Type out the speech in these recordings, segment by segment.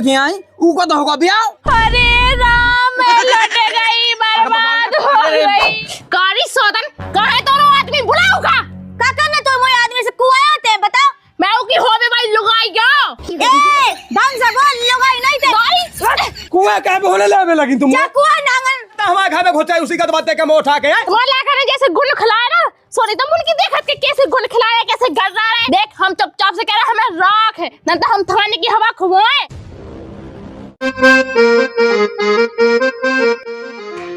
जे आई ऊ को तो होगा ब्याह। अरे राम लट गई बर्बाद हो गई। कारी सोदन काहे तोरो आदमी बुलाओ का करने तो मोए आदमी से कुआया होते बताओ। मैं की होवे भाई लुगाई गयो। ए ढंग से बोल लुगाई नहीं थे। कुआं क्या बोले लेवे लगी तुम? जा कुआं नांगन तो हमारे घर में घुसा उसी का बात है के मुंह उठा के है। मोला करे जैसे गुल खिलाया ना सॉरी तुम उनकी देखत के कैसे गुल खिलाया कैसे गर रहा है। देख हम चुपचाप से कह रहे हमें राख है न तो हम थाने की हवा खुआए।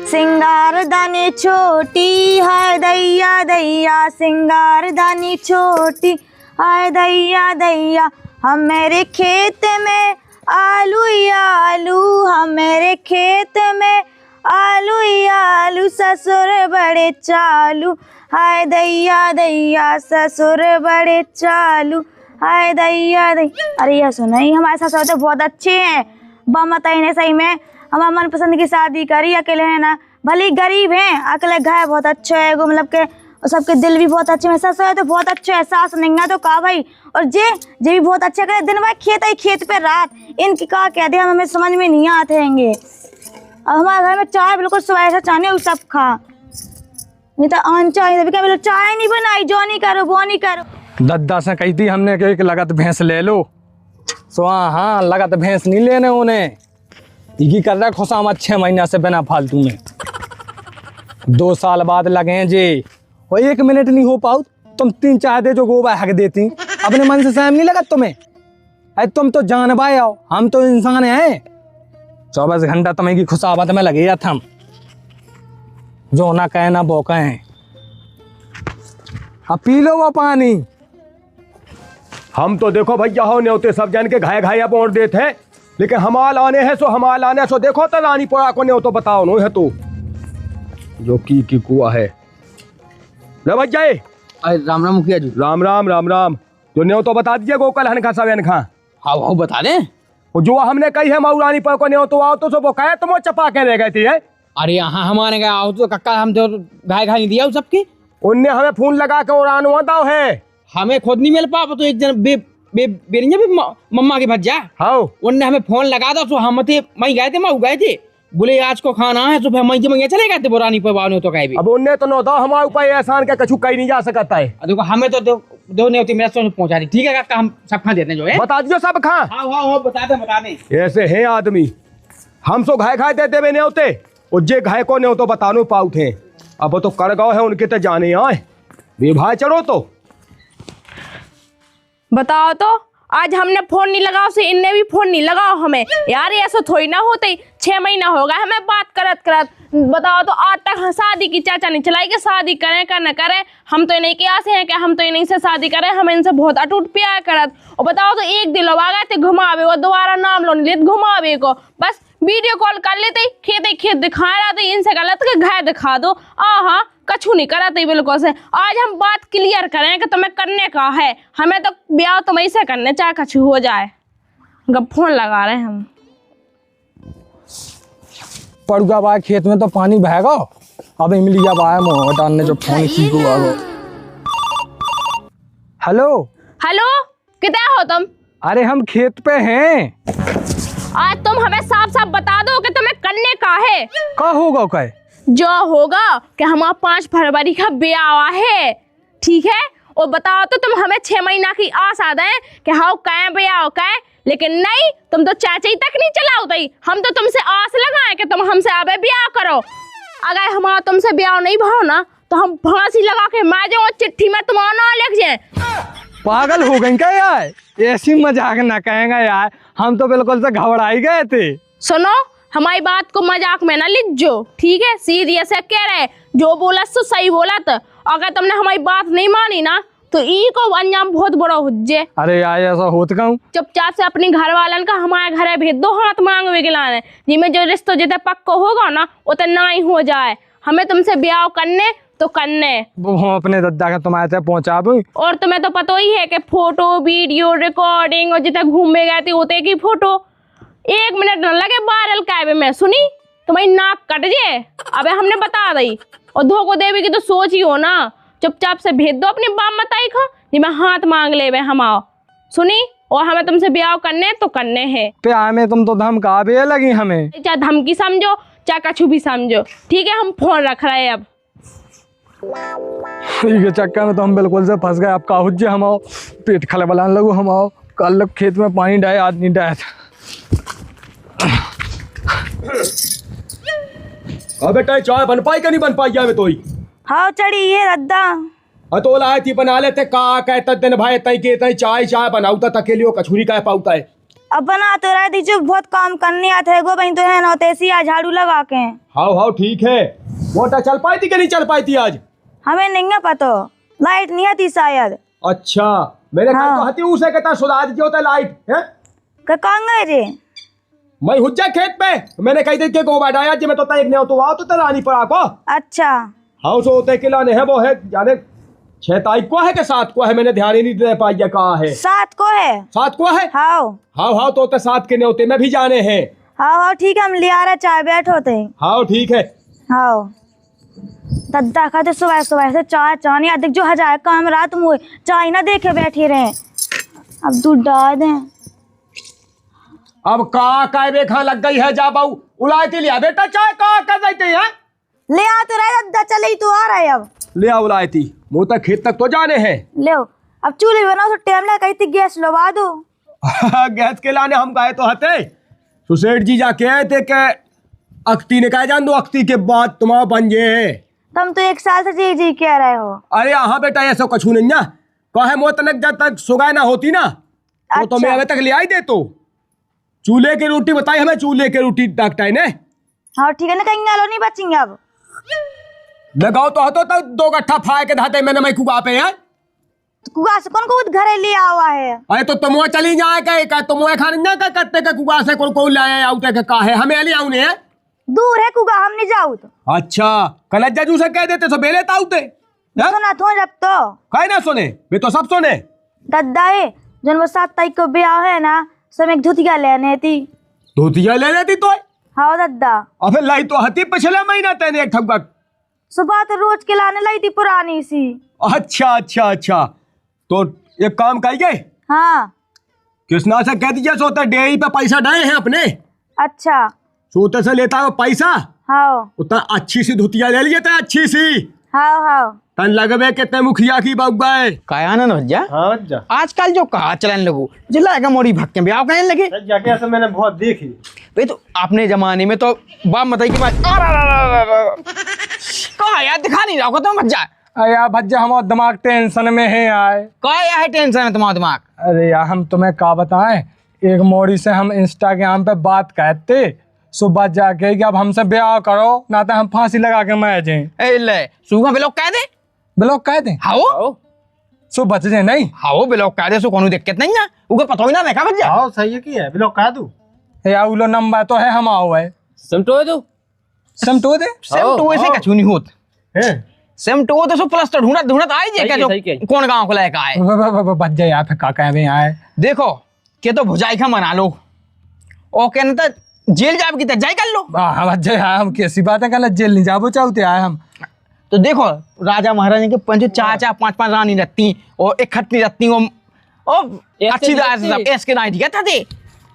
सिंगारदानी छोटी हाय दैया दैया, सिंगारदानी छोटी हाय दैया दैया, हम मेरे खेत में आलू या आलू, हम मेरे खेत में आलू या आलू, ससुर बड़े चालू हाय दैया दैया, ससुर बड़े चालू हाय दैया दैया। अरे ये सुनो हमारे ससुर तो बहुत अच्छे हैं, बताई ने सही में हमारे मनपसंद की शादी करी। अकेले है ना भले गरीब हैं, अकेले घर बहुत अच्छा है, मतलब के सबके दिल भी बहुत अच्छे हैं। ससुर तो बहुत अच्छे है, सास नहीं तो का भाई और जे भी बहुत अच्छा करे। दिन भाई खेत ही खेत पे रात, इनकी का कह दे हमें समझ में नहीं आते हैंगे। अब हमारे घर में चाय बिल्कुल सुबह ऐसा चाहने वो सब खा नहीं तो आन चाय क्या बोलो चाय नहीं बनाई, जो नहीं करो वो नहीं करो। दद्दा से कही थी हमने कि लगत भैंस ले लो, सो हाँ लगत भैंस नहीं लेने उन्हें ये कर रहा खुशामद 6 महीना से बिना फालतू में। 2 साल बाद लगे जे और 1 मिनट नहीं हो पाओ तुम 3 चाय दे जो गोबा हक देती। अपने मन से सहम नहीं लगा तुम्हें? अरे तुम तो जानबाए आओ, हम तो इंसान हैं। 24 घंटा तुम्हें की खुशामद में लगे या थम जो ना कहे ना बोका है। अब पी लो वो पानी। हम तो देखो भैया हो न्योते सब जान के घाय घाया बोल देते हैं, लेकिन हमाल आने हैं सो हमाल आने सो देखो तो रानी पोड़ा को न्यो तो बताओ नो है तो जो की कुआ है ले भैया। अरे राम राम मुखिया जी। राम राम राम राम। जो न्यो तो बता दीजिए गोकल हन खा सब खा। हाँ वो बता दें। वो जो हमने कही है माऊ रानी पोड़ा को न्यो तो आओ तो सो वो कहे तुम वो चपा के रह गए थे। अरे यहाँ हमारे गया आओ तो कक्का हम तो घाय घाय नहीं दिया सबकी। उनने हमें फोन लगा के और आनो दाव है हमें खुद नहीं मिल पा तो एक जन बेरिया भी मम्मा के भज्जा हाँ उनने हमें फोन लगा था तो हम थे वहीं गए थे माऊ गए थे बोले आज को खाना है तो मैं चले गए थे बुरानी पे बानो तो कहे भी। अब उनने तो नो दाव हमारे ऊपर एहसान का कछु कहीं नहीं जा सकता है। देखो हमें तो दो नहीं होती मेरे से पहुंचा दी। ठीक है काका हम सब खा देते हैं जो है बता दीजिए सब खा। हाँ हाँ हाँ बता दे। ऐसे हैं आदमी हम सो घाय खाए देते वे न्योते और जे घाय को न्यो तो बतानो पाऊ थे। अब तो कर गाँव है उनके तो जाने आए वे भाई चढ़ो तो बताओ तो आज हमने फोन नहीं लगाओ से इनने भी फोन नहीं लगाओ हमें। यार ऐसा थोड़ी ना होते 6 महीना हो गया हमें बात करत करत। बताओ तो आज तक शादी की चाचा नहीं चलाई कि शादी करें का न करें। हम तो इन्हीं के आसे हैं कि हम तो इन्हीं से शादी करें, हम इनसे बहुत अटूट प्यार करत। और बताओ तो एक दिन आ गए थे घुमावे को, दोबारा नाम लो नहीं लेते घुमावे को, बस वीडियो कॉल कर लेते खेत दिखा रहा था इनसे गलत के घर दिखा दो। हाँ कछु नहीं करा थे बिल्कुल से। आज हम बात क्लियर करें कि तुम्हें करने का है, हमें तो ब्याह तुम्हें से करने चाहे कछु हो जाए। गप फोन लगा रहे हैं हम। पड़ुआ बा खेत में तो पानी बहेगा। अब इमलिया बा मोहटा ने जो फोन की को आ गो। हेलो हेलो किधर हो तुम? अरे हम खेत पे हैं। आज तुम हमें साफ साफ बता दो कि तुम्हें करने का है। का होगा कहे जो होगा कि हमारा 5 फरवरी का ब्याह है, ठीक है? और बताओ तो तुम हमें 6 महीना की आस आ दें कि हाँ कहें ब्याह कहें, लेकिन नहीं तुम तो चाचा तक नहीं चलाओ तई। हम तो तुमसे आस लगाए कि तुम हमसे आबे ब्याह करो। अगर हमारा तुमसे ब्याह नहीं भाव ना तो हम फांसी लगा के मार जाऊँ, चिट्ठी में तुम्हारा नाम लिख जाए। पागल हो गई क्या यार? ऐसी मजाक ना कहेंगे यार, हम तो बिल्कुल से घबराई गए थे। सुनो हमारी बात को मजाक में ना लीजो, ठीक है? सीरियस है कह रहे, जो बोला तो सही बोला। तो अगर तुमने हमारी बात नहीं मानी ना तो ई को अंजाम बहुत बड़ा हो जाए। अरे यार ऐसा होत कहूँ चुपचाप से अपनी घर वालन का हमारे घर भेज दो, हाथ मांग वे गिलाने जिसमें जो रिश्ता जितना पक्का होगा ना वो तो ना ही हो जाए। हमें तुमसे ब्याह करने तो करने वो हम अपने दद्दा का तुम्हारे तक पहुँचा दूँ। और तुम्हें तो पता ही है कि फोटो वीडियो रिकॉर्डिंग और जितना घूमे गए थे होते की फोटो 1 मिनट न लगे वायरल कायबे में सुनी तुम्हारी नाक कट जाए। अबे हमने बता दी और धोखो देवी की तो सोच ही हो ना। चुपचाप से भेज दो अपनी बाप मताई खा जी मैं हाथ मांग ले हम आओ सुनी। और हमें तुमसे ब्याह करने हैं तो करने हैं। प्यार में तुम तो धमकावे लगी हमें। चाहे धमकी समझो चाहे कछु भी समझो, ठीक है हम फोन रख रहे हैं अब। ये चक्कर में तो हम बिल्कुल से फंस गए। अब का हुज्जे हम आओ, पेट खलबलाने लगो हम आओ। कल खेत में पानी डाले आज नहीं डाया था। अब बेटा चाय बन पाई कि नहीं बन पाई है तो ही? हाँ चढ़ी है दद्दा। तो लाए थी बना लेते का कहता दिन भाई तई के तई चाय बनाऊता तकेलियो कछुरी का पाऊता है। अब बना तो रहे दीजिए, बहुत काम करने आते है गो बहन तो है ना तेसी आज झाड़ू लगा के। हाँ ठीक है। मोटा चल पाई थी कि नहीं चल पाई थी आज? हमें नहीं है पता, लाइट नहीं आती शायद। अच्छा मेरे घर हाँ। तो हती उसे कहता सुधार जो होता है लाइट है। कांगे रे मैं हुज्जा खेत पे मैंने कही थी को बैठाया जी मैं तो तय नहीं हो तो आओ तो तरानी पड़ा को। अच्छा हाँ सो होते के लाने है वो है जाने 6 तारीख को है कि 7 को है, मैंने ध्यान ही नहीं दे पाई कहाँ है। 7 को है। 7 को है। हाँ हाँ तो 7 के न्योते में भी जाने हैं। हाँ ठीक है हम ले आ रहे चाय बैठो थे। हाँ ठीक है। हाँ दद्दा खाते सुबह सुबह से चाय चानी अधिक जो हजार काम रात में चाय ना देखे बैठे रहे। अब दूध डाल दें। अब का रेखा लग गई है जा बाऊ उलायती लिया बेटा चाय का कर देते हैं। ले आ तो रहे दद्दा, चले ही तो आ रहे अब। ले आ उलायती मुँह तक खेत तक तो जाने हैं। ले अब चूल्हे बनाओ तो टाइम लगा, कही गैस लगा दो। गैस के लाने हम गए तो हते सुसेठ जी जाके आए थे के अख्ती ने कहा जान दो अख्ती के बाद तुम्हारा बन जे। तुम तो 1 साल से जी जी कह रहे हो। अरे हाँ बेटा ऐसा कछू नहीं ना कहे मोह तनक जब तक सुगाय ना होती ना तो अच्छा। तुम्हें अभी तक ले आई दे तो चूल्हे की रोटी बताई हमें चूल्हे की रोटी डॉक्टर ने। हाँ ठीक है ना, कहीं आलो नहीं बचेंगे अब। लगाओ तो हतो तो 2 गट्ठा फाय के धाते मैंने मैं कुआ पे है। कुआ से कौन को घरे ले आवा है? अरे तो तुम चली जाए का तुम खाने ना का करते का कुआ से कौन लाए आउते का का है हमें ले आउने है। दूर है कुआ, हम नहीं जाऊ तो। अच्छा कलज्जा जू से कह देते सो बेले ताउते सुना तो जब तो कहे ना सुने वे तो सब सुने। दद्दा है जन वो 7 तारीख को ब्याह है ना, सब एक धुतिया लेने थी। धोतिया ले लेती तो हाँ दद्दा। अबे लाई तो हती पिछले महीना तेने एक ठगबा। सुबह तो रोज के लाने लाई थी पुरानी सी। अच्छा तो एक काम करिए हाँ कृष्णा से कह दीजिए सोते डेयरी पे पैसा डाले हैं अपने अच्छा। सोते से लेता है पैसा हाँ उतना अच्छी सी धुतिया ले लिए थे अच्छी सी हाँ हाँ तन लगवे कितने मुखिया की बउगाए। काया ना भज्जा हाँ भज्जा आजकल जो कहा चलन लगो जिला मोड़ी भक्के ब्याह कहने लगे। जाके ऐसा मैंने बहुत देखी। भाई तो अपने जमाने में तो बाप बताई की बात कहा यार दिखा नहीं रहा तुम भज्जा। अरे यार भज्जा हमारा दिमाग टेंशन में है यार। कहा यार है टेंशन है तुम्हारा दिमाग। अरे यार हम तुम्हें क्या बताएं, एक मोड़ी से हम इंस्टाग्राम पे बात कहते सुबह जाके कि अब हमसे ब्याह करो ना तो हम फांसी लगा के मर जाए। ए ले सुबह ब्लॉक कह दे। ब्लॉक कह दे हाओ सो बच जाए नहीं। हाओ ब्लॉक कह दे सो कोनो दिक्कत नहीं है उनको पता ही ना देखा भज्जा। हाँ सही है की है ब्लॉक कहा तू यार उलो नंबर तो है हम आओ है समटो दो समटो दे। सेम टू ऐसे कछु नहीं होत है। सेम टू तो सो प्लस तो ढूंढत आई जे क्या जो कौन गांव को लेकर आए। बच जाए यार फिर का कहे आए। देखो के तो भुजाई का मना लो और कहने तो जेल जाब की तो जाई कर लो। हाँ बच जाए हम कैसी बात है कल जेल नहीं जाबो चाहते आए हम। तो देखो राजा महाराजा के 5-5 रानी रहती और एक खटनी रहती और अच्छी ऐस के नाई ठीक है थे।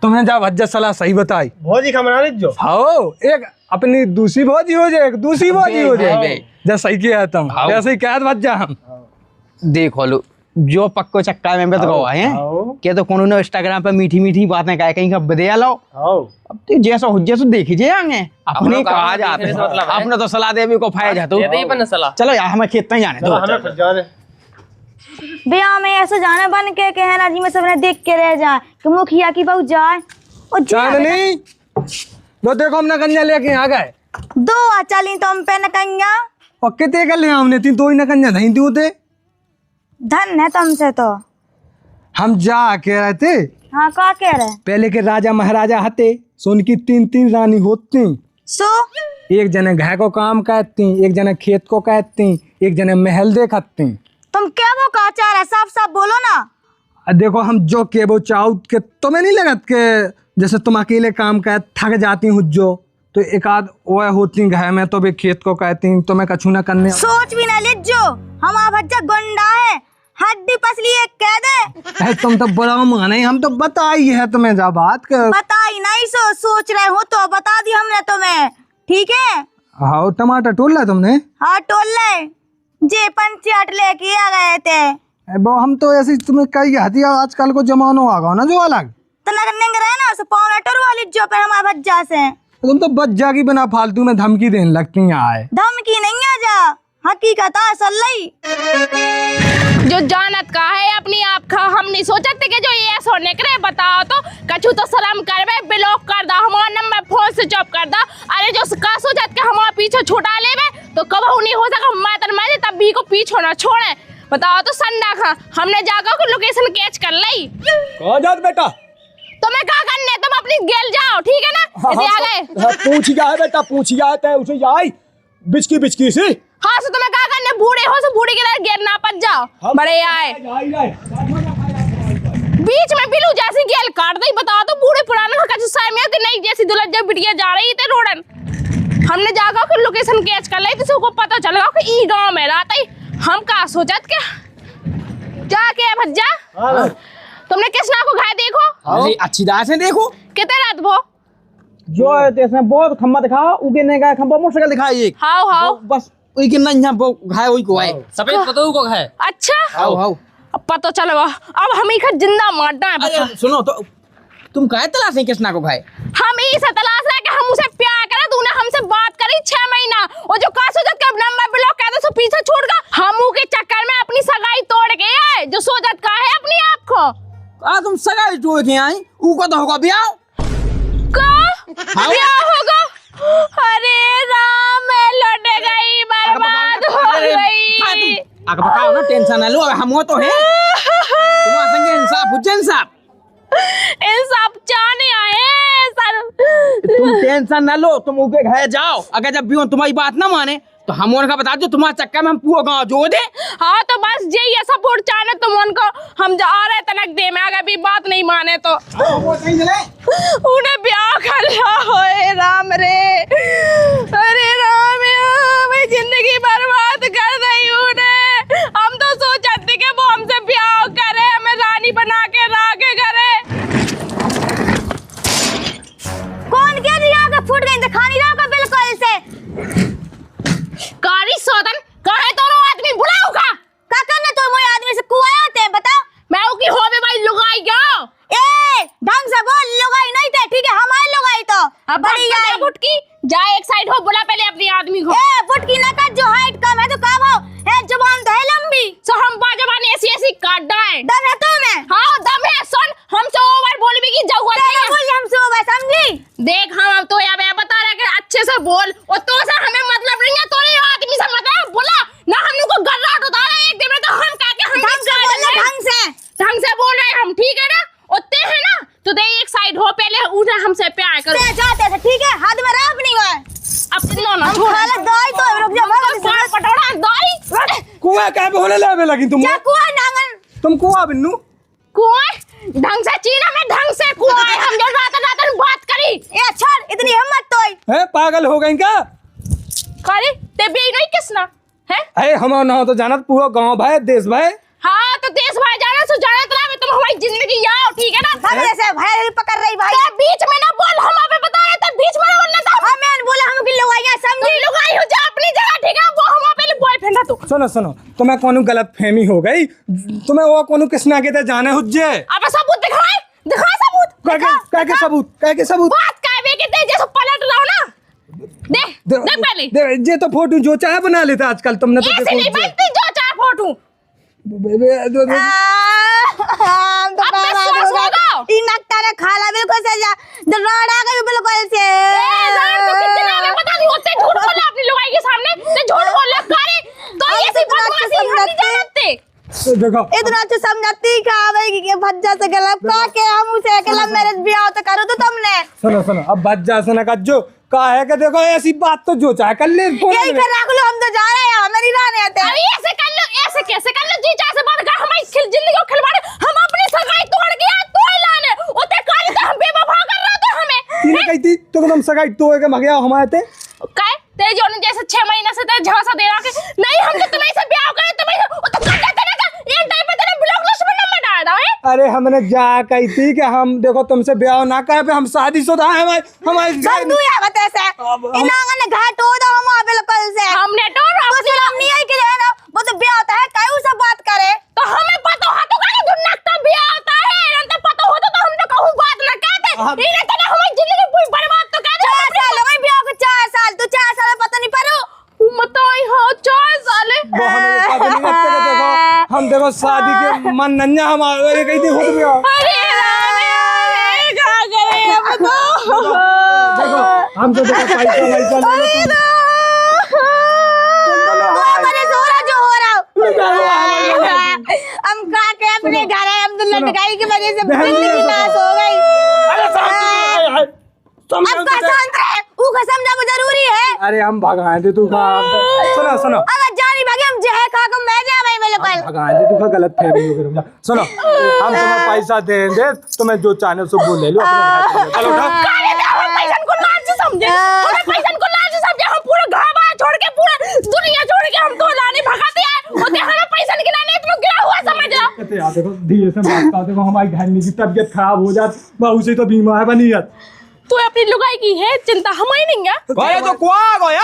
तुमने जा भज्जा सलाह सही बताई। भौजी का मना जो हाँ एक अपनी दूसरी भौजी हो जाए एक दूसरी भौजी हो जाए जैसा सही किया तुम ऐसे ही कह भज्जा हम। देखो लो जो पक्को चक्का में बत गवा है के तो कोनो इंस्टाग्राम पे मीठी बातें कहे कहीं का बदया लो। अब तो जैसा हो जैसा देखी जे आगे अपने कहा जाते हैं अपने तो सलाह देवी को फायदा तो चलो यार हमें खेत में जाने दो। हमें फिर जाने ब्याह में ऐसे जाने बन के कहना जी में सबने देख के रह जाए कि मुखिया की बहू जाए और चांदनी लो देखो हमने कन्या लेके आ गए। 2 चली तुम पे न कन्या और कितने कर लिया हमने तीन तो ही न कन्या नहीं दी होते। धन है तुमसे तो। हम जा के रहे थे हाँ का कह रहे पहले के राजा महाराजा हते सो उनकी 3 रानी होती। सो एक जने घर को काम कहती एक जने खेत को कहती एक जने महल देखती। तुम क्या वो का चाह रहे साफ साफ बोलो ना। देखो हम जो के वो चाहू के तुम्हें नहीं लगत के जैसे तुम अकेले काम कर थक जाती हूँ जो तो एक आध वो होती घर में तो भी खेत को कहती तो मैं कछु ना करने। सोच भी ना ले जो हमारा भज्जा गुंडा है, हड्डी पसली एक कह दे। भाई तुम तो बड़ा माने, हम तो बता ही है तुम्हें जा बात कर। बताई नहीं सोच रहे हो तो बता दी हमने तुम्हें, ठीक है। हाँ टमाटर तोड़ ला तुमने? हाँ टोल ले, जे पंचायत लेके आ गए थे। वो हम तो ऐसी तुम्हें कही हती आजकल को जमानो आ गया ना जो अलग। तो निंग रहे ना उसे पौना वाली जो पे हमारे भज्जा से। तुम तो बच्चा की बिना फालतू में धमकी देने लगती हैं। आए धमकी नहीं आ जा, हकीकत असली। जो जानत का है अपनी आप का, हम नहीं सोचते कि जो ये सोने करे बताओ तो कछु तो शर्म करवे, ब्लॉक कर दा हमारा नंबर फोन से चुप कर दा। अरे जो का सोचत के हमारा पीछे छुड़ा लेवे तो कबहू नहीं हो सका। मैं तब भी को पीछे ना छोड़े। बताओ तो संडा खा हमने जाकर को लोकेशन कैच कर ली। कहाँ जात बेटा? तुम्हें क्या करने, तुम अपनी गेल जाओ, ठीक है ना। हाँ, आ गए पूछ गया है बेटा, पूछ गया है उसे जाई बिचकी सी। हाँ तो तुम्हें क्या करने, बूढ़े हो तो बूढ़े के तरह गेल ना पच जाओ। बड़े आए बीच में बिलू जैसी गेल काट दी। बताओ तो बूढ़े पुराने का कछु सामने कि नहीं, जैसी दुल्हन जब बिटिया जा रही थी रोडन। हमने जाकर के लोकेशन कैच कर ली, किसी को पता चल गया कि ई गांव में रहता ही। हम का सोचत के जाके भज्जा तुमने कृष्णा को घाय देखो? अरे अच्छी तरह से देखो कितने रात वो जो है इसमें बहुत खम्बा दिखाओ, उगे नहीं गया खम्बा मोटरसाइकिल दिखाई एक। हाउ हाउ बस वही के नहीं यहाँ वो घाय वही को आए सफेद पतों को है। अच्छा हाउ हाउ। अब पता चलेगा। अब हम इखा जिंदा मारना है। बता अरे सुनो तो तुम काहे तलाश नहीं कृष्णा को घाय? हम इसे तलाश रहे कि हम उसे प्यार करें। तूने हमसे बात करी 6 महीना और जो का सोचत के नंबर ब्लॉक कर दे सो पीछे छोड़ गया। हम के चक्कर में अपनी सगाई तोड़ के आए। जो सोचत का है अपनी आप को तुम सगाई तोड़ के आई, ऊ का तो होगा ब्याह का क्या होगा? अरे राम मैं लौट गई, बर्बाद हो गई। आगे बताओ ना, टेंशन ना लो, हम वो तो है तुम्हारा संगे इंसाफ इंसाफ चाहने आए सर। तुम टेंशन ना लो, तुम उगे घाय जाओ। अगर जब भी तुम्हारी बात ना माने तो हम उनका बता दो, तुम्हारे चक्कर में हम पूरा गाँव जोड़ दे। हाँ तो बस यही है सपोर्ट चाहने तुम उनको। हम जा रहे तनक दे में, अगर भी बात नहीं माने तो उन्हें ब्याह कर लिया। होए राम रे, अरे राम मैं जिंदगी बर्बाद कर दी उन्हें। हम तो सोचते कि वो हमसे ब्याह करे, हमें रानी बना के राखे करे। कौन कह रही है फूट गई दिखानी रहा का बिल्कुल से। कारी सौदन कहे दोनों आदमी बुलाओ का करना तो मोए आदमी से कुआए होते हैं बता। मैं की होवे भाई लुगाई गया। ए ढंग से बोल, लुगाई नहीं थे ठीक है, हमारे लुगाई तो अब बड़ी आई बुटकी जा एक साइड हो, बुला पहले अपने आदमी को। ए बुटकी ना कर, जो हाइट कम है तो कम हो, है जुबान तो है लंबी। सो हम बाजवान ऐसी काट डाए। दम है तो में? हाँ दम है। सुन हमसे ओवर बोल भी की जाऊँ बोल हमसे ओवर समझी। देख हम अब तो अब बता रहे कि अच्छे से बोल और तो से हमें मतलब नहीं है, तो नहीं आदमी से मतलब बोला ना। हम लोग को गर्राट उतार रहे एक दिन में तो हम कह के हम ढंग से बोल रहे हम, ठीक है ना। उतने है ना तो दे एक साइड हो, पहले उठे हमसे प्यार करो। जाते थे ठीक है, हाथ में राफ नहीं हुआ अपना ना हम खाला दाई तो रुक जा पार पटोड़ा दाई कुआं क्या बोले ले लगी तुम? क्या कुआं नांगन तुम कुआं बिन्नू कुआं ढंग से चीना में ढंग से कुआं है। हम जो रात बात करी। ए छोड़ इतनी हिम्मत तो है, पागल हो गई क्या? करे ते भी नहीं किसना है। अरे हमारा ना तो जानत पूरा गांव भाई देश भाई। हाँ तो देश भाई जाना सो जाना तो तुम हमारी जिंदगी आओ, ठीक है ना। भाग से भाई पकड़ रही भाई। ते बीच में ना बोल, हम अबे बता रहे थे बीच में ना बोलना था। हमें बोला हम की लुगाइयां समझी। लुगाई हो जा अपनी जगह, ठीक है। वो हम पहले बॉयफ्रेंड है तू। सुनो तुम्हें कोनो गलत फहमी हो गई। तुम्हें वो कोनो कृष्णा के ते जाने हुज्जे। अब सबूत दिखा सबूत। क्या के सबूत? बात कहवे के ते जैसे पलट रहा हो ना। देख पहले ये तो फोटो जो चाहे बना लेता आजकल। तुमने तो ऐसे नहीं बनती जो चाहे फोटो। हम तो बर्बाद हो गए। इन नक्का ने खाला बिल्कुल से जा दराड़ा का भी बिल्कुल से। तो कितना आगे बता दी होते झूठ बोला अपनी लुगाई के सामने। ते झूठ बोल करे तो ये सी बदमाशी हम नहीं जानते। देखो इतना तो समझती का भाई कि भज्जा से गलत का के हम उसे अकेला मैरिज ब्याह तो करो तो तुमने। सुनो अब भज्जा से ना कज्जो का है कि देखो ऐसी बात तो जो चाहे कर ले। यही कर रख लो, हम तो जा रहे हैं, मेरी राह नहीं आते। अरे ऐसे कर लो, ऐसे कैसे कर लो जी चाहे से बात कर हमारी जिंदगी को खिलवाड़े। हम अपनी सगाई तोड़ के आ तो लाने ओते काली तो हम बेवफा कर रहा तो हमें। तूने कही थी तो तुम सगाई तो के मगया हमारे ते काय तेरे जो जैसे 6 महीने से तेरे झांसा दे रहा के नहीं हम तो तुम्हें से ब्याह करे तुम्हें ओ तो कर देते ना एक टाइम पे तेरे ब्लॉक लिस्ट में नंबर डाल रहा है। अरे हमने जा कही थी कि हम देखो तुमसे ब्याह ना करे पे हम शादीशुदा है हमारी सब तू या बता से इनांगा ने घाट हो दो हम बिल्कुल से हमने तो हम नहीं है कि ना वो तो ब्याह होता है काहे उसे बात करे तो हमें पता हो तो काहे दुन्नक तो ब्याह होता है न तो पता हो तो हम तो कहूं बात ना कहते इने तो हमारी जिंदगी पूरी बर्बाद तो कर 4 साल हो गए ब्याह को 4 साल तू 4 साल पता नहीं परो बताई हां 4 साल वो हमें पता नहीं लगता कि देखो हम देखो शादी के मन नन्या हमारे कही थी खुद ब्याह अरे राम क्या करे अब तो देखो हम तो देखो पैसा ले लो हमारे सोरा जो हो रहा हम का के अपने घर है हम तो लटकाई की वजह से जिंदगी नाश हो गई अब का शांत रहे ऊ का समझा वो जरूरी है अरे हम भगाए थे तू का सुनो सुनो अब जानी भागे हम जहे खा के मैं जा भाई मेरे कल भगाए थे तू का गलत फहमी हो गई सुनो हम तुम्हें पैसा देंगे तुम्हें जो चाहे सो वो ले लो अपने घर चलो उठो काले पे हम पैसा को लाज समझे हमें पैसा को लाज समझे हम पूरा घर बार छोड़ के पूरा दुनिया छोड़ के हम तो लाने भगा दिया और हमें पैसा निकलाने इतना गिरा हुआ समझ लो यार देखो धीरे से बात कर देखो हमारी घर की तबीयत खराब हो जात बहू से तो बीमार बनी जात तू अपनी लुगाई की है चिंता हमारी नहीं है गए तो कुआ गए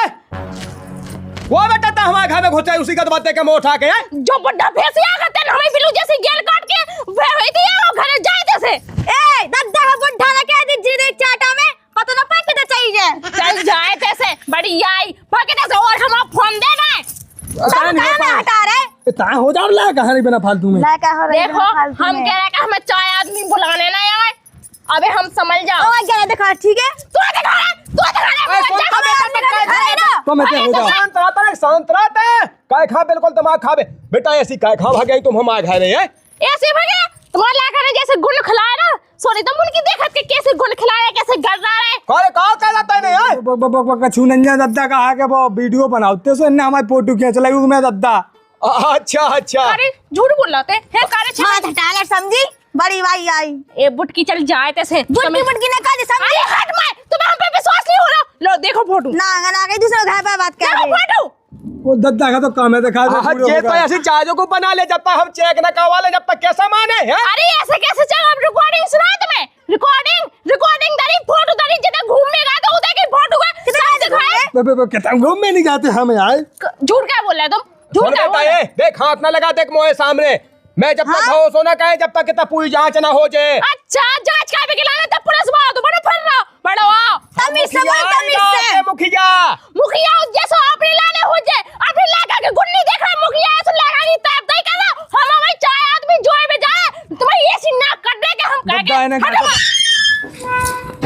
वो बेटा ता हमारे घर में घुसा उसी का तो बात के मुंह उठा के जो बड़ा भैंसिया करते हैं हमें बिल्लू जैसे गेल काट के वे हुई थी वो घर जाए जैसे ए दद्दा का बुढ़ा ना कह दे जीरे चाटा में पता ना पैसे तो चाहिए चल जाए जैसे बड़ी आई भागे जैसे और हम फोन देना है सब कहां में हटा रहे ता हो जा ला कहानी बिना फालतू में ना कह रहे देखो हम कह रहे कि हमें 4 आदमी बुलाने ना आए अबे हम समझ जाओ ओ क्या दिखा ठीक है तू दिखा तो मैं क्या हो जाऊं शांत रहता है काय खा बिल्कुल दिमाग खा बेटा ऐसी काय खा भागे तुम हमारे घर में है ऐसे भागे तुम्हारे लाकर ने जैसे गुल खिलाया ना सोनी तुम उनकी देखत के कैसे गुल खिलाया कैसे गर रहा है अरे कहां कहलाता है नहीं कछु नंजा दद्दा कहा के वो वीडियो बनाते सो इन्ने हमारी फोटो खींच लाई मैं दद्दा अच्छा अच्छा अरे झूठ बोल रहे थे कारे मां हटा ले समझी बड़ी भाई आई ए बुटकी चल जाए तैसे बुटकी बुटकी ने कहा समझी अरे हट मैं तुम्हें हम पे विश्वास नहीं हो रहा लो देखो फोटो ना ना कहीं दूसरे घर पे बात कर देखो फोटो वो दद्दा का तो काम है दिखा दे ये तो ऐसी चाजों को बना ले जब तक हम चेक न करवा ले जब तक कैसा माने है अरे ऐसे कैसे चल अब रिकॉर्डिंग सुना तुम्हें रिकॉर्डिंग दरी फोटो दरी जितना घूमने गए तो उधर की फोटो का सब दिखाए कहता घूम में नहीं जाते हम यार झूठ क्या बोल रहे तुम झूठ क्या बोल रहे देख हाथ ना लगा देख मोए सामने मैं जब तक हो सोना कहे जब तक कितना पूरी जांच ना हो जाए अच्छा जांच का भी खिलाना तब पुलिस वाला तो बड़े फिर रहा बड़ा आओ तमीज से बोल तमीज से मुखिया जैसे अपने लाने हो जाए अपने लाकर के गुन्नी देख रहा मुखिया ऐसे लगा नहीं तब नहीं कर रहा हम हमारे 4 आदमी जोए में जाए तुम्हें ऐसी नाक कर दे के हम कह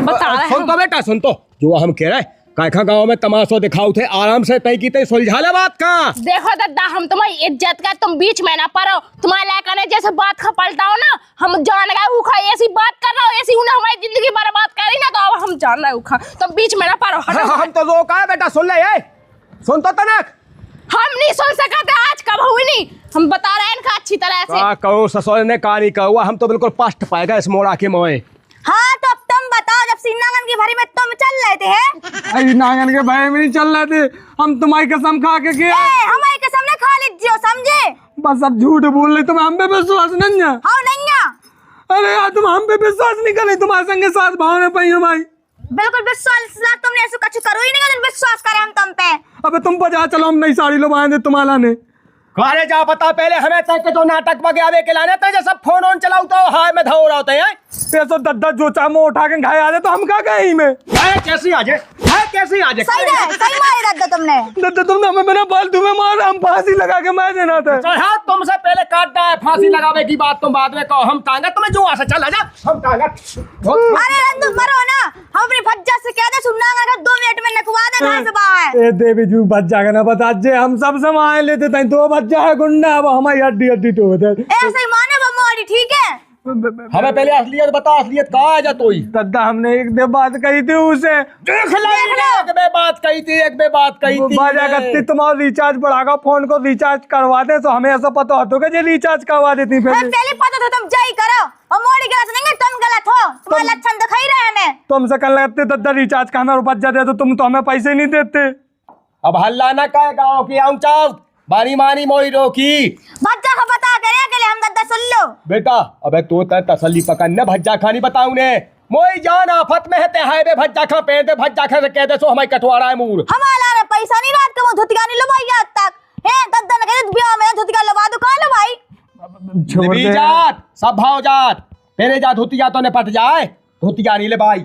बता रहे सुन तो बेटा सुन तो जो हम कह रहे कायखा गांव में तमाशो दिखाओ थे आराम से तय की तय सुलझा ले बात का देखो दादा हम तुम्हारी इज्जत का तुम बीच में ना पड़ो तुम्हारे लायक ने जैसे बात का पलटाओ ना हम जान गए उखा ऐसी बात कर रहा हो ऐसी उन्हें हमारी जिंदगी बर्बाद करी ना तो अब हम जान रहे उखा तुम बीच में ना पड़ो हम तो रोका है बेटा सुन ले सुन तो तनक हम नहीं सुन सकते आज कब हुई नहीं हम बता रहे हैं इनका अच्छी तरह से कहूँ ससुर ने कहा नहीं कहा हम तो बिल्कुल पस्ट पाएगा इस मोड़ा के मोए हाँ तो अब तुम बताओ जब सीनागन की भरी में तुम चल रहे थे अरे नागन के भाई में नहीं चल रहे थे हम तुम्हारी कसम खा के गए हमारी कसम ने खा लीजिए समझे बस अब झूठ बोल रहे तुम हम पे विश्वास नहीं है हाँ नहीं अरे यार तुम हम पे विश्वास नहीं करे तुम्हारे संगे साथ भावने पाई हमारी बिल्कुल विश्वास तुमने ऐसा कुछ करो ही नहीं विश्वास करे हम तुम पे अबे तुम बजा चलो हम नई साड़ी लो बांधे तुम्हारा ने अरे जा बता पहले हमें तक के जो नाटक बगे के लाने थे जब फोन ऑन चलाऊ तो हाय में धो रहा होते हैं पैसो दद्दा जो चामो उठा के घाय आ जाए तो हम क्या कहें ही में कैसी आ जाए कैसी आ जाए सही मारी रद्दा तुमने दद्दा तुमने हमें बिना फालतू में मारा हम फांसी लगा के मार देना था हाँ तुमसे पहले काटना है फांसी लगावे की बात तुम बाद में कहो हम टांगा तुम्हें जो आशा चल आजा हम टांगा अरे रंदू मरो ना हम अपनी भज्जा से कह दे सुनना अगर 2 मिनट में नकवा दे घर से बाहर ए देवी जी भज्जा का ना बता जे हम सब समाए लेते थे 2 भज्जा है गुंडा अब हमारी हड्डी टूट है ऐसे ही माने वो मोड़ी ठीक है हमें पहले असलियत बता असलियत कहाँ आ जा तो ही दद्दा हमने एक दे बात कही थी उसे एक बे बात कही थी बाजा करती तुम्हारा रिचार्ज बढ़ागा फोन को रिचार्ज करवा दे तो हमें ऐसा पता होता कि ये रिचार्ज करवा देती पहले पता था तुम जाई करो और मोड़ी गलत नहीं तुम गलत हो तुम्हारा लक्षण दिखाई रहे हमें तुमसे कल लगते दद्दा रिचार्ज का हमें बच्चा दे तो तुम तो हमें पैसे नहीं देते अब हल्ला ना कहे गाँव की आऊं चाव बारी मारी मोई रोकी बच्चा को बता करे के लिए हम दद्दा सुन लो बेटा अबे तू तसल्ली पकड़ने भज्जा खानी बताऊ ने मोई जान आफत में है हाईवे भज्जा खा पेड़ पे भज्जा खा कह दे सो हमारी कटवाड़ा है मूर हमारा रे पैसा नहीं रात के वो धोतिका नहीं लो भाई आज तक है दद्दा ने कहते ब्याह में धोतिका लगा दो कहां लो भाई छोड़ निभी दे जात सब भाव जात तेरे जात धोती जातों ने पट जाए धोती जा नहीं ले भाई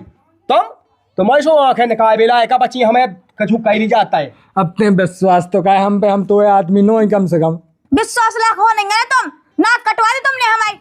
तुम ऐसो आंखें निकाय बेला का बच्ची हमें कछु कह नहीं जाता है अपने विश्वास तो का है हम पे, हम तो ये आदमी नो ही कम से कम। विश्वास लाख हो नहीं तुम नाक कटवा दी तुमने हमारी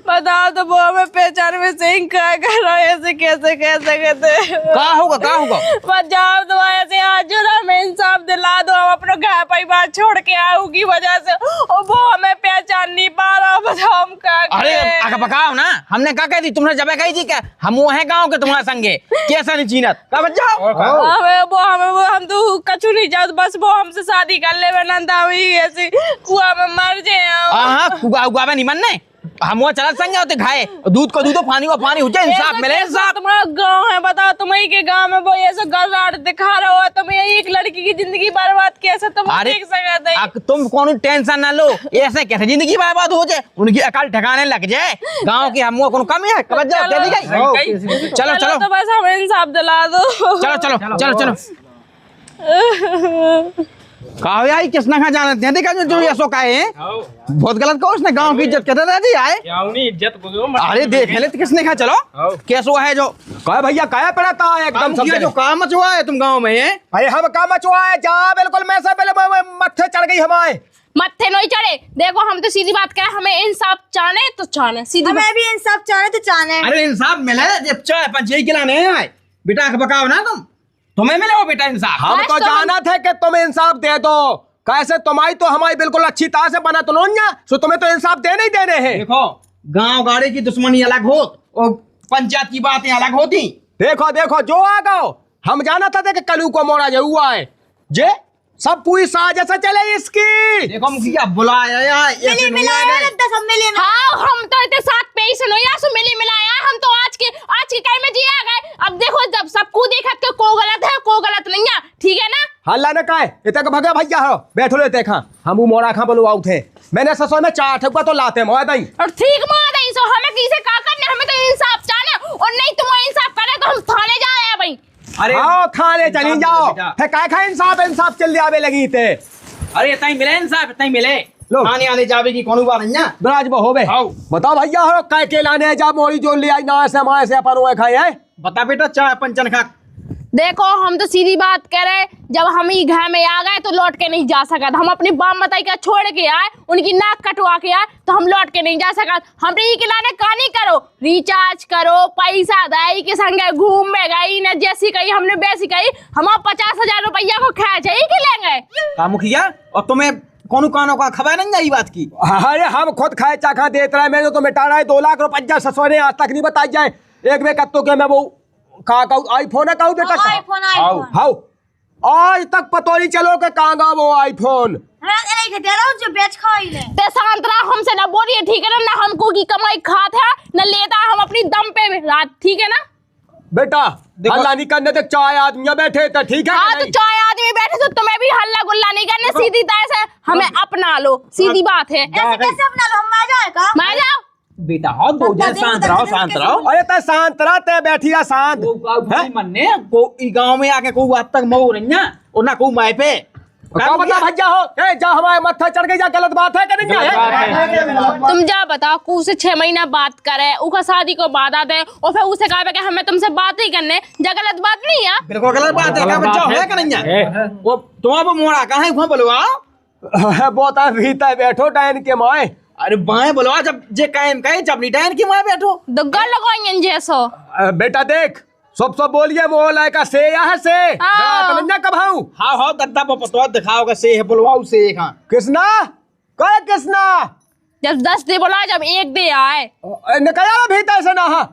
बताओ तो वो हमें पहचान में से ही क्या कर रहा है, ऐसे कैसे कह सकते का होगा बताओ तो ऐसे आज जो हमें इंसाफ दिला दो, हम अपना घर परिवार छोड़ के आऊ की वजह से और वो हमें पहचान नहीं पा रहा। बताओ हम क्या अरे करें? आका पकाओ ना, हमने क्या कह दी तुमने जब कही थी क्या हम वो हैं गांव के तुम्हारे संगे कैसा नहीं चीनत का बच्चा हमें हम तो कछु नहीं चाहते, बस वो हमसे शादी कर ले नंदा हुई ऐसी कुआ में मर जाए। हाँ कुआ में नहीं मनने हम वो चला संगे होते खाए दूध को दूध पानी को पानी हो जाए इंसाफ मिले इंसाफ। तुम्हारा गांव है, बताओ तुम्ही के गांव में वो ऐसा गराड़ दिखा रहा हो, तुम्हें एक लड़की की जिंदगी बर्बाद कैसे तुम देख सकते हैं? तुम कौन टेंशन ना लो, ऐसे कैसे जिंदगी बर्बाद हो जाए, उनकी अकल ठिकाने लग जाए। गांव की हम कौन कमी है चलो चलो तो बस हमें इंसाफ दिला दो। चलो चलो चलो चलो कहा यार किसने कहा जानते हैं देखा जो ऐसो का है बहुत गलत कहो, उसने गांव की इज्जत करते रहती आए अरे देख ले किसने कहा चलो कैसो है जो कहे भैया कहे पड़ता है एकदम सब जो काम मचुआ है तुम गांव में अरे हम काम मचुआ है जा बिल्कुल मैं सब मत्थे चढ़ गई हमारे मत्थे नहीं चढ़े। देखो हम तो सीधी बात करें, हमें इंसाफ चाहे तो चाहे सीधी हमें भी इंसाफ चाहे तो चाहे। अरे इंसाफ मिले जब चाय पंचायत खिलाने आए बेटा पकाओ ना तुम्हें मिले हो बेटा इंसाफ। हम तो जाना था कि तुम इंसाफ दे दो, कैसे तुम्हारी तो हमारी बिल्कुल अच्छी तरह से बना तो नहीं सो तुम्हें तो इंसाफ देने ही देने हैं। देखो गांव गाड़ी की दुश्मनी अलग हो और पंचायत की बातें अलग होती। देखो देखो जो आ गो हम जाना था कि कलू को मोड़ा जो हुआ है जे सब पूरी साजिश चले इसकी। देखो मुखिया बुलाया यार मिली मिलाया लगता सब मिली में। हाँ हम तो इतने साथ पे ही सुनो यार सो मिली मिलाया, हम तो आज के टाइम में जिया गए। अब देखो जब सबको देखा तो को गलत है को गलत नहीं है, ठीक है ना? हल्ला न काहे इतने का भगा भैया हो बैठो ले देखा हम मोड़ा खा बोलो आउ थे मैंने ससुर में चार ठेकुआ तो लाते मोया दई और ठीक मार दई सो हमें किसे का करना, हमें तो इंसाफ चाहना और नहीं तुम इंसाफ करे तो हम थाने जाए भाई। अरे आओ थाने चली जाओ फिर काय खा इंसाफ इंसाफ चल आवे लगी थे। अरे इतना ही मिले इंसाफ इतना ही मिले लो। आने आने जावे की कौन बात है बराज वो होवे बताओ भैया हो काय के लाने जा मोरी जो ले आई ना से माए से अपन ओए खाए है बता बेटा चाय पंचन खा। देखो हम तो सीधी बात करे, जब हम ही घर में आ गए तो लौट के नहीं जा सका। हम अपनी बाप मताई का छोड़ के आए, उनकी नाक कटवा के आए तो हम लौट के नहीं जा सका। हमने ये खिलाने कहानी करो, रिचार्ज करो, पैसा दाई के संगे घूम में गई न जैसी कही हमने वैसी कही, हम 50,000 रुपया को खाया चाहिए कि लेंगे का मुखिया और तुम्हें कौन कानों का खबर नहीं आई बात की। अरे हम खुद खाए चाखा देते रहे मैंने तो मिटा रहा है 2 लाख रुपया ससुर ने आज तक नहीं बताई जाए एक में कत्तो के मैं वो का आईफोन है कहूँ बेटा आईफोन आईफोन हाउ आज तक पतो नहीं चलो के कहां वो आईफोन नहीं खटे रहो जो बेच खाई ले। ते शांतरा हमसे ना बोलिए ठीक है ना हमको की कमाई खात है न लेता हम अपनी दम पे रात, ठीक है ना बेटा हल्ला नहीं करने तक चाय आदमी बैठे तो ठीक है। हाँ तो चाय आदमी बैठे तो तुम्हें भी हल्ला गुल्ला नहीं करने, सीधी तरह से हमें अपना लो, सीधी बात है। ऐसे कैसे अपना लो हम आ जाए का मैं जाओ बेटा हो दो जन शांत रहो अरे ते शांत रहते बैठी है शांत मन्ने को गांव में आके को आज तक मऊ नहीं है और ना को माए पे क्या बता भैया हो ए जा हमारे मत्था चढ़ गई जा गलत बात है कि नहीं है? तुम जा बताओ कू से 6 महीना बात करे उका शादी को वादा दे और फिर उसे कहा कि हमें तुमसे बात ही करने जा, गलत बात नहीं है। बिल्कुल गलत बात है क्या बच्चा है कि नहीं है वो तुम मोड़ा कहां है बोलवा बहुत भीतर बैठो टाइन के माए अरे बाएं बोलवा जब जे कायम कहे जब रिटायर की माए बैठो दुग्गा लगाएंगे जैसो बेटा देख सब बोलिए मोहल्ला का से या है से ना कभाऊ हाँ दद्दा पतो दिखाओगे से है बोलवाओ से हां किसना कहे किसना जब 10 दे बोला जब 1 दे आए निकला भीतर से ना हाँ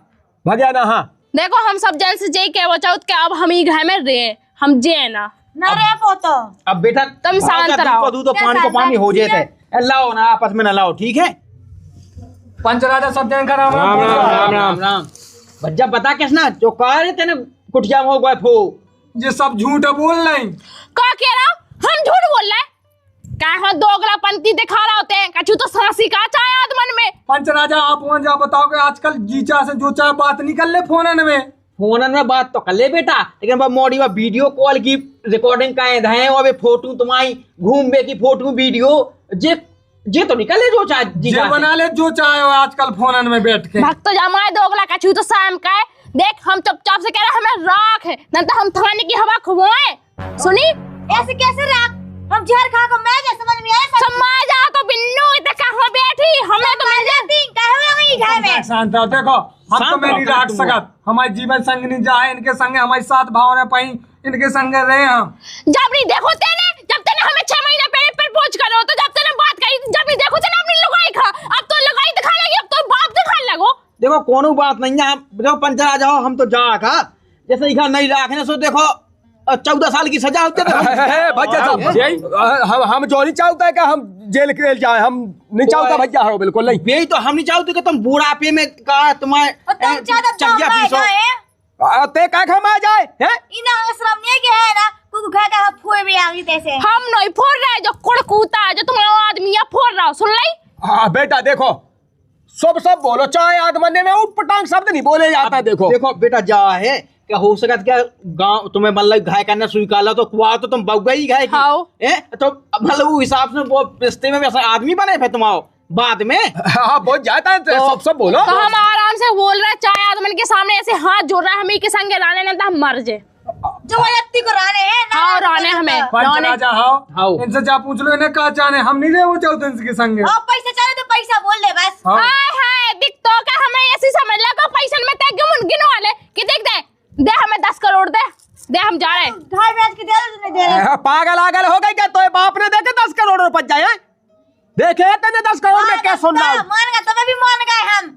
भगया ना हाँ। देखो हम सब जन से जे के बचाओ के अब हम ही घर में रहे हम जे ना रे पोतो अब बेटा तुम शांत रहो, दूध पानी को पानी हो जाते लाओ ना आपस में ना लाओ ठीक है। पंचराजा सब जन का राम राम भज्जा बता किसना जो कह रहे तेने कुटिया में हो गए फो ये सब झूठ बोल नहीं का कह रहा हम झूठ बोल रहे क्या हो दोगला पंती दिखा रहा होते हैं कछु तो सांसी का चाहे आदमन में। पंच राजा आप वहाँ जा बताओ कि आजकल जीचा से जो चाहे बात निकल ले फोन में। फोन में बात तो कर ले बेटा, लेकिन अब मोड़ी में वीडियो कॉल की रिकॉर्डिंग का है और फोटो तुम्हारी घूमने की फोटो वीडियो जे तो निकले जो चाहे जे बना ले जो चाहे हो आजकल फोन में बैठ के। भक्त जमाए दोगला कछु तो शाम का है। देख हम चुपचाप से कह रहे हमें राख है न तो हम थाने की हवा खुबोए। सुनी ऐसे कैसे राख, हम जहर खा कर मैं समझ में आया समाज जा तो बिन्नू इधर कहाँ बैठी हमें तो मिल जाती कहवे वही घर में। शांत रहो, देखो हम तो मैं नहीं राख सकत, हमारे जीवन संगनी जाए इनके संगे हमारे साथ भावना पाई इनके संगे रहे हम। जब नहीं देखो तेने जब तेने हमें 6 महीना पहले प्रपोज करो तो जब तेने बात करी जब नहीं देखो तेने अपनी लुगाई खा, अब तो लुगाई दिखा लगी अब तो बाप दिखाने लगो। देखो कोनो बात नहीं है, देखो पंचर आ जाओ हम तो जा का जैसे इधर नहीं रखने सो देखो 14 साल की सजा होती है भैया हम जो नहीं चाहते है कि हम जेल के जाए, हम नहीं चाहते भैया हो बिल्कुल नहीं। यही तो हम नहीं चाहते कि तुम बुढ़ापे में कहा तुम्हारे चलिया पीसो ते का हम आ जाए हैं इना आश्रम नहीं के है ना कुकु खा का फोड़ भी आ गई तैसे। हम नहीं फोड़ रहे जो कुड़कूता है जो तुम्हारा आदमी है फोड़ रहा हो, सुन ली। हाँ बेटा देखो सब बोलो, चाहे आदमने में उठ पटांग शब्द नहीं बोले जाता। देखो देखो बेटा जा है क्या हो सकता क्या गांव तुम्हें मतलब घाय करना स्वीकार तो कुआ तो तुम बउआ ही घाय तो मतलब उस हिसाब से वो रिश्ते में वैसा आदमी बने फिर तुम आओ बाद में। हाँ बहुत जाता है तो, सब बोलो तो हम आराम से बोल रहे हैं चाहे आदमन के सामने ऐसे हाथ जोड़ रहा है हमें के संग राने ना तो हम मर जाए। जो वलत्ती को राने हैं ना हाँ राने हमें पंच राजा हाँ। इनसे जा पूछ लो इन्हें क्या चाहे, हम नहीं रहे वो चाहते इनके संगे। और पैसा चाहे तो पैसा बोल दे बस। हाँ। हाय हाय दिख तो क्या हमें ऐसी समझ लगा पैसा में तय क्यों गिनो वाले कि देख दे हमें 10 करोड़ दे हम जा रहे हैं। ढाई ब्याज के दे नहीं दे रहे। पागल आगल हो गई क्या तो बाप ने देखे 10 करोड़ रुपए जाए देखे तेने 10 करोड़ में क्या सुनना मान गए तुम्हें भी मान गए हम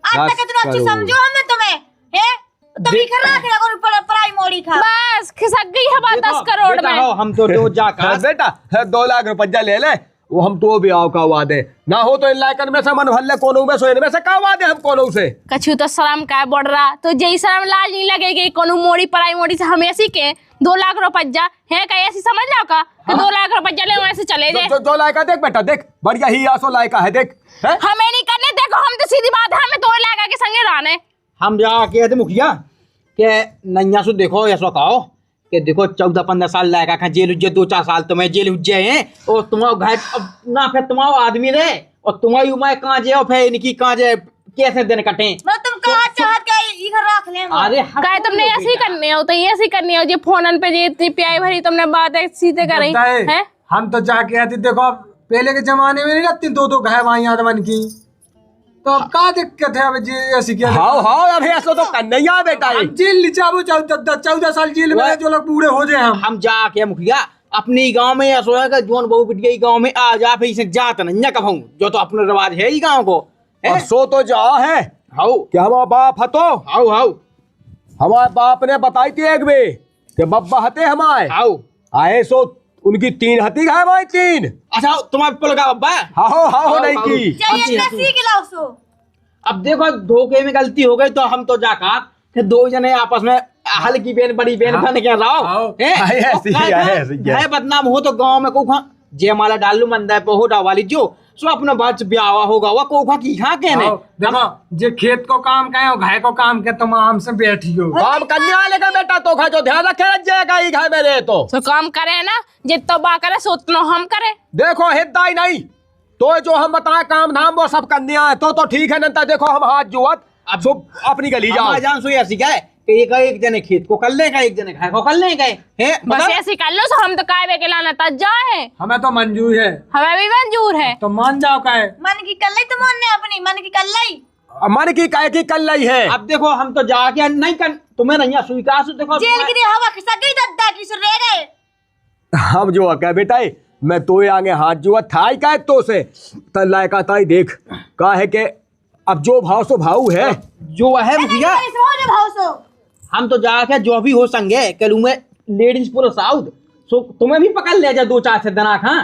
आज तक इतना अच्छी समझो हमने तुम्हें है तुम ही खरा के लगो पराई मोड़ी खा बस खिसक गई है बात 10 करोड़ में। हम तो दो जाकर बेटा 2 लाख रुपया ले ले वो हम तो भी आओ का वादे ना हो तो इन लायकन में से मन भल्ले कोनो में सो इनमें से का वादे हम कोनो से कछु तो शर्म का बढ़ रहा तो जय शर्म लाज नहीं लगेगी कोनो मोड़ी पराई मोड़ी से हम ऐसी के 2 लाख रुपया है का ऐसी समझ लो का कि 2 लाख रुपया ले वहां से चले जाए। 2 लाख देख बेटा देख बढ़िया ही आसो लायका है देख हमें नहीं करने देखो हम तो सीधी बात है हमें 2 लाख के संगे रहने। हम जाके थे मुखिया के नैया सो देखो ऐसा कहो कि देखो 14-15 साल लायका खा जेल उज्जे 2-4 साल तुम्हें जेल उज्जे हैं और तुम्हारा घर ना फिर तुम्हारा आदमी रहे और तुम्हारी उम्र कहाँ जे और फिर इनकी कहाँ जे कैसे दिन कटे मैं तुम कहा चाहत के इधर रख ले। अरे काय तुमने ऐसे ही करने हो तो ऐसे ही करनी हो जो फोन पे जे इतनी प्याई भरी तुमने बात है सीधे कर रही है। हम तो जाके आती देखो पहले के जमाने में नहीं रहती 2 घाय वहां आदमन की तो अब का दिक्कत है अब जी ऐसी क्या। हाँ अभी ऐसा तो कन्हैया बेटा जेल लिचाबो 14 साल जेल में जो लोग बूढ़े हो जाए हम जाके मुखिया अपने गांव में ऐसा है कि जोन बहु बिटिया गांव में आ जा फिर इसे जात नहीं कहूँ जो तो अपना रिवाज है ही गांव को सो तो जा है हाउ कि हमारा बाप हतो हाउ हाउ हमारे बाप ने बताई थी एक बे कि बब्बा हते हमारे हाउ आए सो उनकी 3 हती है हमारी 3। अच्छा तुम्हारे पुल का बब्बा हाँ नहीं की चाहिए नसी के लाओ सो। अब देखो धोखे में गलती हो गई तो हम तो जाकर फिर 2 जने आपस में हल्की बहन बड़ी बहन बन के रहो है बदनाम हो तो गांव में को जे माला डालू मंदा पे हो डावाली जो सो अपना बात ब्याह होगा वो को की खा कहने देखो जे खेत को काम कहे और घाय को काम के तुम आराम से बैठी हो काम करने वाले का बेटा तो खा जो ध्यान रखे रह जाएगा ही घाय में रहे तो काम करे ना जितना बा करे सो उतना हम करे। देखो हिद्दा ही नहीं तो जो हम बताए काम धाम वो सब करने आए तो ठीक है नंता देखो हम हाथ जुआत अब सब अपनी गली जाओ जान सो ऐसी क्या है कि एक जने खेत को कर लेगा एक जने घाय को कर लेगा बस ऐसे कर लो सो हम तो काय के लाना तज जाए हमें तो मंजूर है हमें भी मंजूर है तो मान जाओ का मन की कर ली तुम अपनी मन की कर ली मन की काय की कर ली है। अब देखो हम तो जाके नहीं कर तुम्हें नहीं स्वीकार से देखो जेल की हवा खिसक गई दद्दा की सुन रह गए हम जो क्या बेटा मैं तो आगे हाथ जुआ था ही का तो से लायका ताई देख का है कि अब जो भाव सो भाव है जो है मुखिया हम तो जाके जो भी हो संगे कलू में लेडीज पूरा साउथ सो तुम्हें भी पकड़ ले जा 2-4 से दना खा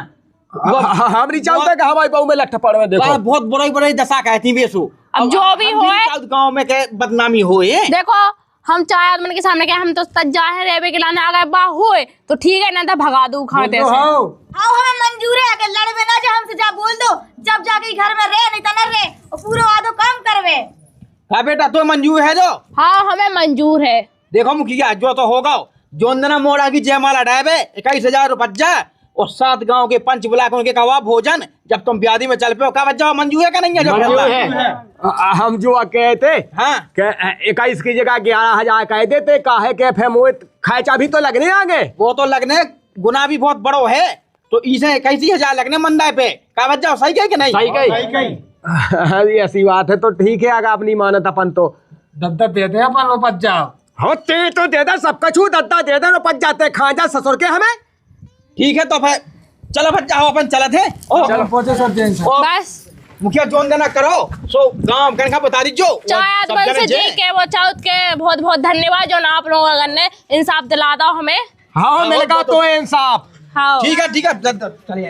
हम नहीं चाहते कि हमारी बहू में लठ पड़ में देखो बहुत बड़ी दशा कहती बेसो अब जो भी हो गांव में के बदनामी हो देखो हम चाहे आदमी के सामने क्या हम तो तज्जा है रेबे के लाने आ गए बा होए तो ठीक है ना तो भगा दू खाते से आओ हमें मंजूर है कि लड़वे ना जो हमसे जा बोल दो जब जाके घर में रहे नहीं तो न रहे और पूरे वादो काम करवे। हाँ बेटा तो मंजूर है जो? हाँ हमें मंजूर है। देखो मुखिया जो तो होगा जोंदना मोड़ा की जयमाला डायबे 21,000 रुपया और 7 गांव के पंच बुला के उनके कवा भोजन जब तुम ब्यादी में चल पे हो का बच्चा मंजूर है का नहीं है? जो मंजूर है। हम जो कहे थे हाँ 21 की जगह 11,000 कह देते काहे के फेमोत खर्चा भी तो लगने आगे। वो तो लगने गुना भी बहुत बड़ो है तो इसे 21,000 लगने मंदाए पे का बच्चा सही कहे कि नहीं? सही कही। ऐसी बात है तो ठीक है अगर अपनी मानत अपन तो दद्दा दे दे अपन वापस जाओ। होते तो दे दे सबका छू दद्दा दे दे पच जाते खा जा ससुर के हमें। ठीक है तो फिर चलो बच्चा हो अपन चलत है चलो पहुंचे सब जेन से। बस मुखिया जोन देना करो सो गांव कन का बता दीजो चाहे आदमी से जी के वो चाउत के बहुत बहुत धन्यवाद जो आप लोगों ने इंसाफ दिला दो हमें। हाँ मिल गया तो इंसाफ। हाँ ठीक है चलिए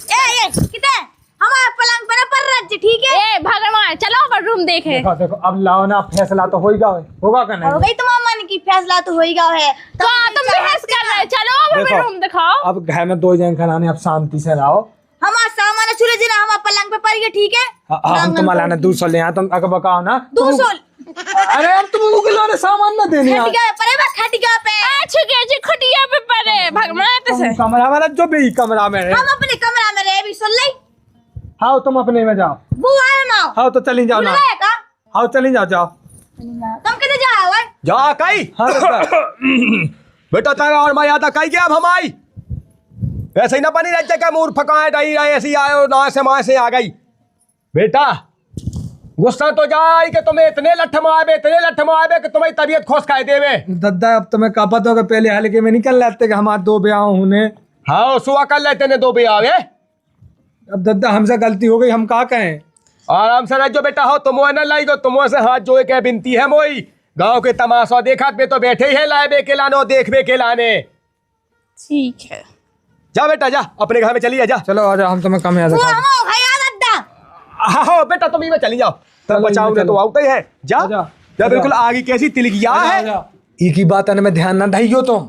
ए किते हमारे पलंग पर रख ठीक है। ए भगवान चलो पर रूम देखे। देखो देखो अब लाओ ना फैसला तो होगा का नहीं? हो गई तुम्हारा मन की फैसला तो होएगा है तो तुम बहस कर रहे चलो अब हमें रूम दिखाओ। अब घर में 2 जन खिलाने अब शांति से रहो। हमारा सामान चुरे जिना हमारे पलंग पे पड़ गया ठीक है। हम तुम्हारा लाने 200 ले तुम अगर बकाओ ना 200 अरे अब तुम लोग लाने सामान ना देने यार। खटिया पे पड़े खटिया पे छुके जी खटिया पे पड़े भगवान से कमरा में जो भी कमरा में है। हम अपने कमरा में रहे भी सुन ले। हाँ तुम अपने में जाओ। वो आए ना हाँ तो चली जाओ ना। हाँ चली जाओ तुम किधर जाओ है? जा कई बेटा तेरा और मैं आता कई क्या अब हम आई ऐसे ही ना बनी रहते क्या मूर्ख फकाए डाई रहे ऐसी आए ना से माँ से आ गई। बेटा गुस्सा तो जाए कि तुम्हें इतने लठ मारे कि तुम्हारी तबीयत खोस खाए देवे। दद्दा अब तुम्हें का पता होगा पहले हल्के में निकल लेते कि हमारे 2 ब्याह होने। हाँ सुबह कर लेते ने 2 ब्याह है। अब दद्दा हमसे गलती हो गई हम कहा कहें। आराम से रह जो बेटा हो तुम न लाई गो तुम से हाथ जोड़े के बिनती है मोई गांव के तमाशा देखा पे तो बैठे ही है लाए के लाने और देखबे के लाने। ठीक है जा बेटा जा अपने घर में चली जा। चलो आ जाओ हम तुम्हें कम याद वो रखा। हम भैया दद्दा हाँ बेटा तुम ही में चली जाओ तब बचाओ तो आउट ही है। जा जा बिल्कुल आगे कैसी तिलकिया है। एक ही बात है में ध्यान ना ढाइयो तुम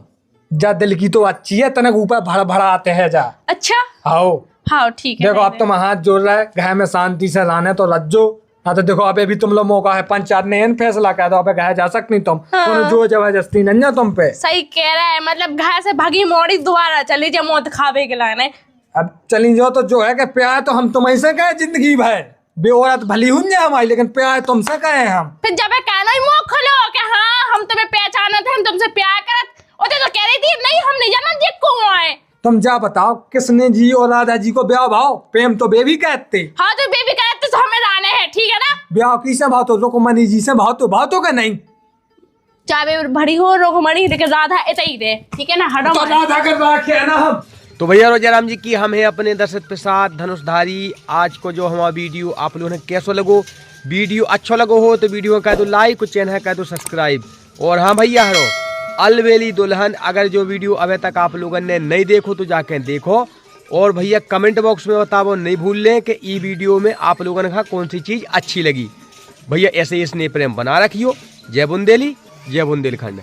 जा दिल की तो अच्छी है तनक ऊपर भड़ भड़ा आते हैं जा। अच्छा आओ हाँ ठीक है। देखो अब तुम हाथ जोड़ रहे घर में शांति से रहने तो रज्जो ना तो देखो अबे भी तुम लोग मौका है पंचायत ने फैसला कह दो अबे घर जा सकती तुम जो जबरदस्ती नहीं तुम पे। सही कह रहा है मतलब घर से भागी मोड़ी दोबारा चली जा मौत खावे के लाने। अब चली जाओ तो जो है कि प्यार तो हम तुम्हें से कहे जिंदगी भर बेऔरत भली हुई हमारी लेकिन प्यार तुमसे कहे हम। फिर जब कहना ही मुंह खोलो कि हाँ हम तुम्हें पहचाना थे हम तुमसे प्यार करत ओते तो कह रही थी नहीं हम नहीं जाना जी कौन आए। तुम जा बताओ किसने जी और राधा जी को ब्याह भाव प्रेम तो बेबी कहते। हाँ तो बेबी कहते तो हमें रहने हैं ठीक है ना। ब्याह किसे भाव तो रुकमणी जी से भाव तो का नहीं। चाहे भड़ी हो रुकमणी लेकिन राधा इतना ही दे ठीक है ना हटो तो राधा कर रखे ना हम। तो भैया रोजाराम जी की हम है अपने दर्शक के साथ धनुषधारी। आज को जो हमारा वीडियो आप लोगों ने कैसा लगो वीडियो अच्छा लगो हो तो वीडियो का दो लाइक चैनल का दो सब्सक्राइब। और हाँ भैया हरो अलवेली दुल्हन अगर जो वीडियो अभी तक आप लोगों ने नहीं देखो तो जाके देखो। और भैया कमेंट बॉक्स में बताओ नहीं भूल लें कि ई वीडियो में आप लोगों ने कहा कौन सी चीज़ अच्छी लगी। भैया ऐसे ही स्नेह प्रेम बना रखियो। जय बुंदेली जय बुंदेलखंड।